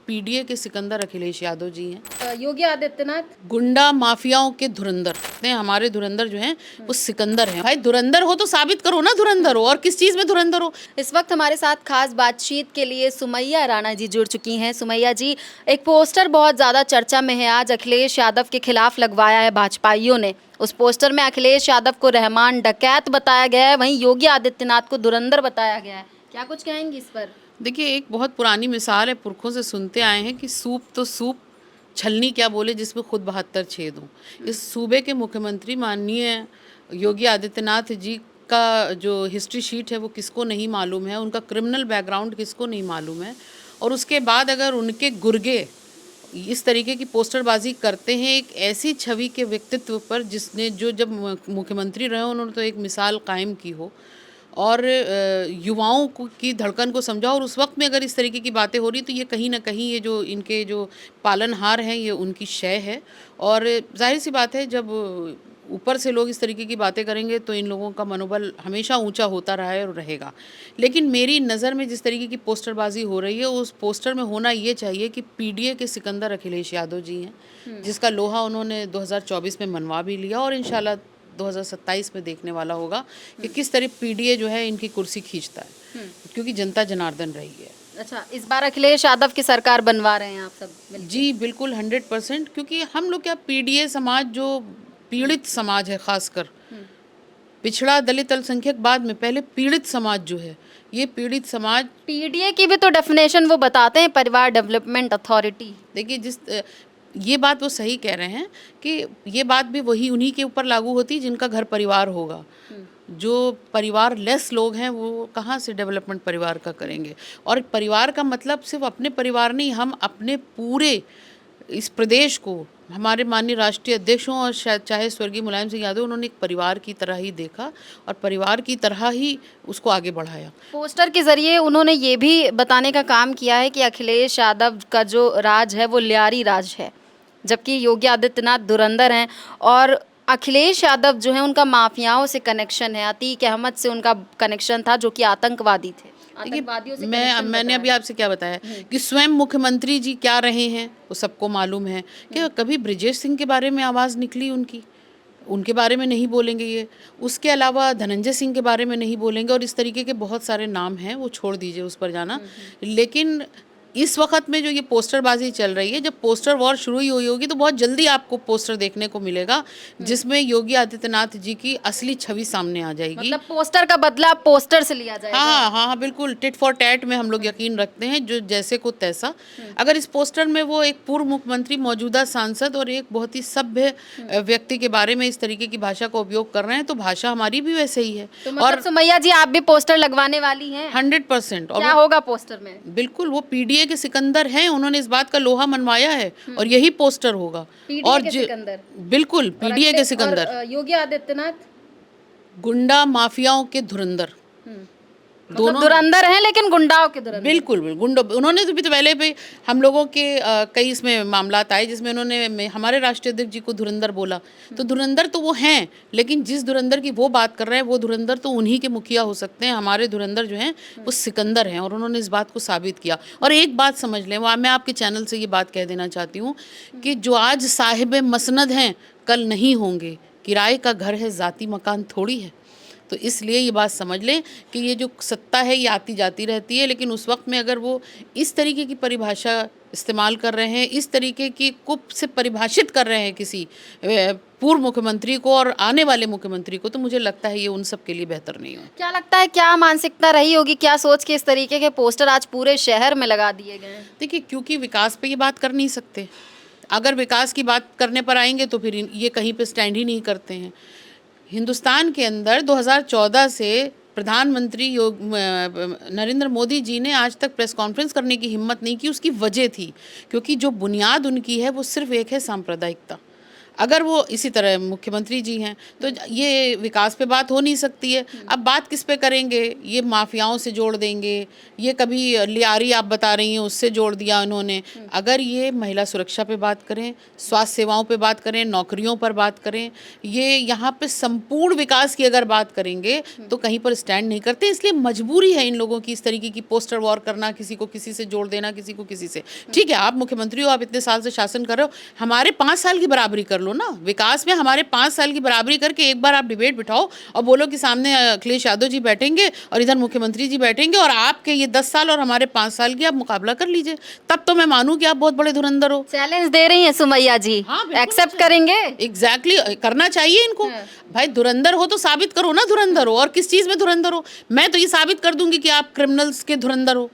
PDA के सिकंदर अखिलेश यादव जी हैं। योगी आदित्यनाथ गुंडा माफियाओं के धुरंधर हैं हमारे। धुरंधर जो हैं वो सिकंदर हैं। भाई धुरंधर हो तो साबित करो ना धुरंधर हो, और किस चीज में धुरंधर हो। इस वक्त हमारे साथ खास बातचीत के लिए सुमैया राणा जी जुड़ चुकी हैं। सुमैया जी, एक पोस्टर बहुत ज़्यादा चर्चा में है, आज अखिलेश यादव के खिलाफ लगवाया है भाजपाइयों ने। उस पोस्टर में अखिलेश यादव को रहमान डकैत बताया गया है, वहीं योगी आदित्यनाथ को धुरंधर बताया गया है। क्या कुछ कहेंगी इस पर? देखिए, एक बहुत पुरानी मिसाल है, पुरखों से सुनते आए हैं कि सूप तो सूप, छलनी क्या बोले जिसमें खुद 72 छेद हों। इस सूबे के मुख्यमंत्री माननीय योगी आदित्यनाथ जी का जो हिस्ट्री शीट है वो किसको नहीं मालूम है, उनका क्रिमिनल बैकग्राउंड किसको नहीं मालूम है। और उसके बाद अगर उनके गुर्गे इस तरीके की पोस्टरबाजी करते हैं एक ऐसी छवि के व्यक्तित्व पर जिसने जो जब मुख्यमंत्री रहे उन्होंने तो एक मिसाल कायम की हो और युवाओं की धड़कन को समझा, और उस वक्त में अगर इस तरीके की बातें हो रही तो ये कहीं ना कहीं ये जो इनके जो पालनहार हैं ये उनकी शय है। और जाहिर सी बात है जब ऊपर से लोग इस तरीके की बातें करेंगे तो इन लोगों का मनोबल हमेशा ऊंचा होता रहा है और रहेगा। लेकिन मेरी नज़र में जिस तरीके की पोस्टरबाजी हो रही है उस पोस्टर में होना ये चाहिए कि पीडीए के सिकंदर अखिलेश यादव जी हैं, जिसका लोहा उन्होंने 2024 में मनवा भी लिया और इंशाल्लाह 2027 में देखने वाला होगा कि किस तरह पीडीए जो है इनकी कुर्सी खींचता है, क्योंकि जनता जनार्दन रही है। अच्छा, इस बार अखिलेश यादव की सरकार बनवा रहे हैं आप सब मिलकर? जी बिल्कुल 100%, क्योंकि हम लोग क्या पीडीए समाज जो पीड़ित समाज है, खासकर पिछड़ा दलित अल्पसंख्यक बाद में, पहले पीड़ित समाज जो है ये पीड़ित समाज। पीडीए की भी तो डेफिनेशन वो बताते हैं, परिवार डेवलपमेंट अथॉरिटी। देखिए, ये बात वो सही कह रहे हैं कि ये बात भी वही उन्हीं के ऊपर लागू होती है जिनका घर परिवार होगा। जो परिवार लेस लोग हैं वो कहाँ से डेवलपमेंट परिवार का करेंगे। और परिवार का मतलब सिर्फ अपने परिवार नहीं, हम अपने पूरे इस प्रदेश को, हमारे माननीय राष्ट्रीय अध्यक्षों और शायद चाहे स्वर्गीय मुलायम सिंह यादव, उन्होंने एक परिवार की तरह ही देखा और परिवार की तरह ही उसको आगे बढ़ाया। पोस्टर के जरिए उन्होंने ये भी बताने का काम किया है कि अखिलेश यादव का जो राज है वो लियारी राज है, जबकि योगी आदित्यनाथ धुरंधर हैं। और अखिलेश यादव जो है उनका माफियाओं से कनेक्शन है, अतीक अहमद से उनका कनेक्शन था जो कि आतंकवादी थे। आतंकवादियों से मैंने अभी आपसे क्या बताया कि स्वयं मुख्यमंत्री जी क्या रहे हैं वो सबको मालूम है। कि कभी ब्रिजेश सिंह के बारे में आवाज़ निकली उनके बारे में नहीं बोलेंगे ये, उसके अलावा धनंजय सिंह के बारे में नहीं बोलेंगे, और इस तरीके के बहुत सारे नाम हैं, वो छोड़ दीजिए उस पर जाना। लेकिन इस वक्त में जो ये पोस्टरबाजी चल रही है, जब पोस्टर वॉर शुरू ही हुई होगी तो बहुत जल्दी आपको पोस्टर देखने को मिलेगा जिसमें योगी आदित्यनाथ जी की असली छवि सामने आ जाएगी। मतलब पोस्टर का बदला पोस्टर से लिया जाएगा। हाँ हाँ हाँ बिल्कुल, टिट फॉर टैट में हम लोग यकीन रखते हैं, जो जैसे को तैसा। अगर इस पोस्टर में वो एक पूर्व मुख्यमंत्री, मौजूदा सांसद और एक बहुत ही सभ्य व्यक्ति के बारे में इस तरीके की भाषा का उपयोग कर रहे हैं तो भाषा हमारी भी वैसे ही है। तो मतलब सुमैया जी, आप भी पोस्टर लगवाने वाली हैं? 100%। और क्या होगा पोस्टर में? बिल्कुल वो पीडीए के सिकंदर हैं, उन्होंने इस बात का लोहा मनवाया है और यही पोस्टर होगा। पीडीए के सिकंदर? बिल्कुल पीडीए के सिकंदर। और योगी आदित्यनाथ गुंडा माफियाओं के धुरंधर, दोनों धुरंधर हैं लेकिन गुंडाओं के धुरंधर। बिल्कुल गुंडो। उन्होंने तो भी तो पहले भी हम लोगों के कई इसमें मामलात आए जिसमें उन्होंने हमारे राष्ट्रीय अध्यक्ष जी को धुरंधर बोला। तो धुरंधर तो वो हैं, लेकिन जिस धुरंधर की वो बात कर रहे हैं वो धुरंधर तो उन्हीं के मुखिया हो सकते हैं। हमारे धुरंधर जो हैं वो सिकंदर हैं और उन्होंने इस बात को साबित किया। और एक बात समझ लें, वो मैं आपके चैनल से ये बात कह देना चाहती हूँ कि जो आज साहिब मसनद हैं कल नहीं होंगे। किराए का घर है, ज़ाती मकान थोड़ी है। तो इसलिए ये बात समझ लें कि ये जो सत्ता है ये आती जाती रहती है, लेकिन उस वक्त में अगर वो इस तरीके की परिभाषा इस्तेमाल कर रहे हैं, इस तरीके की कुप से परिभाषित कर रहे हैं किसी पूर्व मुख्यमंत्री को और आने वाले मुख्यमंत्री को, तो मुझे लगता है ये उन सब के लिए बेहतर नहीं हो। क्या लगता है, क्या मानसिकता रही होगी, क्या सोच के इस तरीके के पोस्टर आज पूरे शहर में लगा दिए गए हैं? देखिए, क्योंकि विकास पे ये बात कर नहीं सकते। अगर विकास की बात करने पर आएंगे तो फिर ये कहीं पर स्टैंड ही नहीं करते हैं। हिंदुस्तान के अंदर 2014 से प्रधानमंत्री नरेंद्र मोदी जी ने आज तक प्रेस कॉन्फ्रेंस करने की हिम्मत नहीं की। उसकी वजह थी क्योंकि जो बुनियाद उनकी है वो सिर्फ एक है, सांप्रदायिकता। अगर वो इसी तरह मुख्यमंत्री जी हैं तो ये विकास पे बात हो नहीं सकती है। अब बात किस पे करेंगे? ये माफियाओं से जोड़ देंगे, ये कभी लियारी आप बता रही हैं उससे जोड़ दिया उन्होंने। अगर ये महिला सुरक्षा पे बात करें, स्वास्थ्य सेवाओं पे बात करें, नौकरियों पर बात करें, ये यहाँ पे संपूर्ण विकास की अगर बात करेंगे तो कहीं पर स्टैंड नहीं करते। इसलिए मजबूरी है इन लोगों की इस तरीके की पोस्टर वॉर करना, किसी को किसी से जोड़ देना, किसी को किसी से। ठीक है, आप मुख्यमंत्री हो, आप इतने साल से शासन कर रहे हो, हमारे 5 साल की बराबरी कर लो ना। विकास में हमारे 5 साल की बराबरी करके एक बार आप डिबेट बिठाओ और बोलो कि सामने अखिलेश यादव जी बैठेंगे और इधर मुख्यमंत्री जी बैठेंगे और आपके ये 10 साल और हमारे 5 साल की आप मुकाबला कर लीजिए। तब तो मैं मानूं कि आप बहुत बड़े धुरंधर हो। चैलेंज दे रही हैं सुमैया जी, हाँ, बिल्कुल एक्सेप्ट करेंगे? एग्जैक्टली करना चाहिए इनको। भाई धुरंधर हो तो साबित करो ना धुरंधर हो, और किस चीज में धुरंधर हो। मैं तो ये साबित कर दूंगी कि आप क्रिमिनल्स के धुरंधर हो।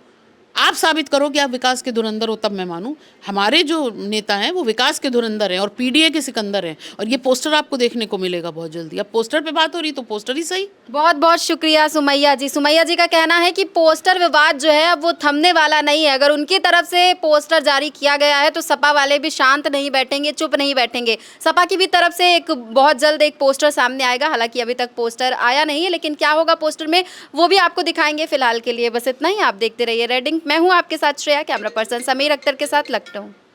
आप साबित करो कि आप विकास के धुरंधर हो, तब मैं मानूं। हमारे जो नेता हैं वो विकास के धुरंधर हैं और पीडीए के सिकंदर हैं, और ये पोस्टर आपको देखने को मिलेगा बहुत जल्दी। अब पोस्टर पे बात हो रही तो पोस्टर ही सही। बहुत बहुत शुक्रिया सुमैया जी। सुमैया जी का कहना है कि पोस्टर विवाद जो है अब वो थमने वाला नहीं है। अगर उनकी तरफ से पोस्टर जारी किया गया है तो सपा वाले भी शांत नहीं बैठेंगे, चुप नहीं बैठेंगे। सपा की भी तरफ से एक बहुत जल्द एक पोस्टर सामने आएगा। हालांकि अभी तक पोस्टर आया नहीं है, लेकिन क्या होगा पोस्टर में वो भी आपको दिखाएंगे। फिलहाल के लिए बस इतना ही। आप देखते रहिए रेडिंग। मैं हूँ आपके साथ श्रेया, कैमरा पर्सन समीर अख्तर के साथ लखनऊ।